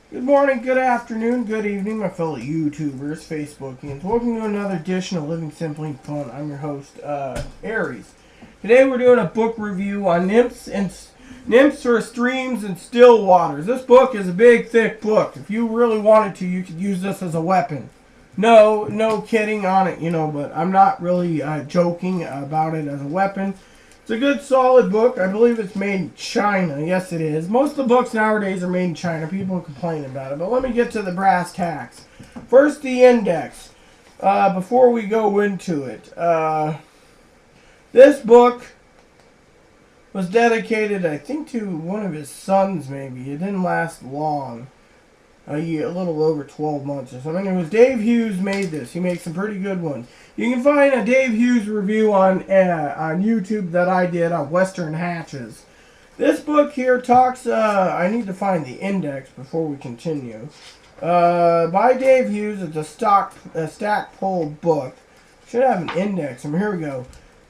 Good morning, good afternoon, good evening, my fellow YouTubers, Facebookians. Welcome to another edition of Living Simply Fun. I'm your host, Aeris. Today we're doing a book review on Nymphs for Streams and Still Waters. This book is a big, thick book. If you really wanted to, you could use this as a weapon. No kidding on it, but I'm not really joking about it as a weapon. It's a good, solid book. I believe it's made in China. Yes, it is. Most of the books nowadays are made in China. People complain about it. But let me get to the brass tacks. First, the index. Before we go into it. This book was dedicated, I think, to one of his sons, maybe. It didn't last long. A little over 12 months or something. It was Dave Hughes made this. He makes some pretty good ones. You can find a Dave Hughes review on YouTube that I did on Western Hatches. This book here talks, I need to find the index before we continue. By Dave Hughes, it's a stack pulled book. Should have an index. Here we go.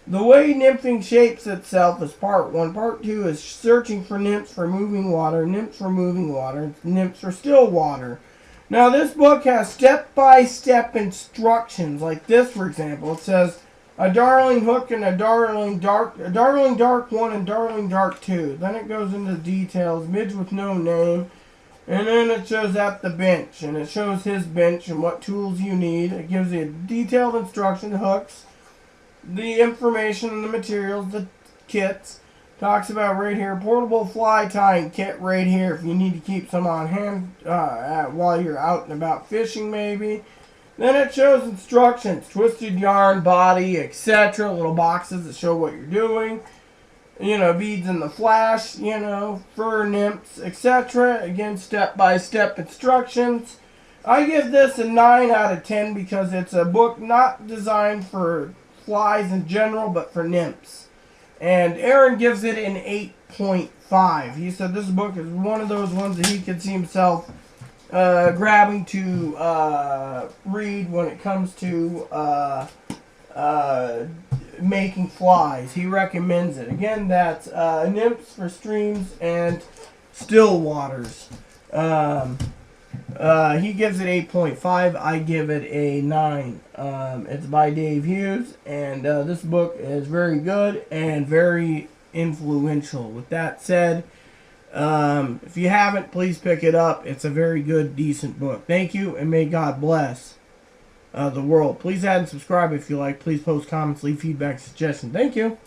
The way nymphing shapes itself is part 1. Part 2 is searching for nymphs for moving water, nymphs for moving water, nymphs for still water. Now this book has step-by-step instructions, like this for example. It says a darling hook and a darling dark 1 and darling dark 2. Then it goes into details, mids with no name, and then it shows at the bench, and it shows his bench and what tools you need. It gives you detailed instruction, hooks, the information and the materials, the kits. Talks about right here, portable fly tying kit right here if you need to keep some on hand while you're out and about fishing maybe. Then it shows instructions, twisted yarn, body, etc. Little boxes that show what you're doing. Beads in the flash, fur nymphs, etc. Again, step-by-step instructions. I give this a 9 out of 10 because it's a book not designed for flies in general, but for nymphs. And Aaron gives it an 8.5. He said this book is one of those ones that he could see himself grabbing to read when it comes to making flies. He recommends it. Again, that's Nymphs for Streams and Still Waters. He gives it 8.5. I give it a 9. It's by Dave Hughes, and this book is very good and very influential. With that said, if you haven't, please pick it up. It's a very good, decent book. Thank you, and may God bless the world. Please add and subscribe if you like. Please post comments, leave feedback, suggestions. Thank you.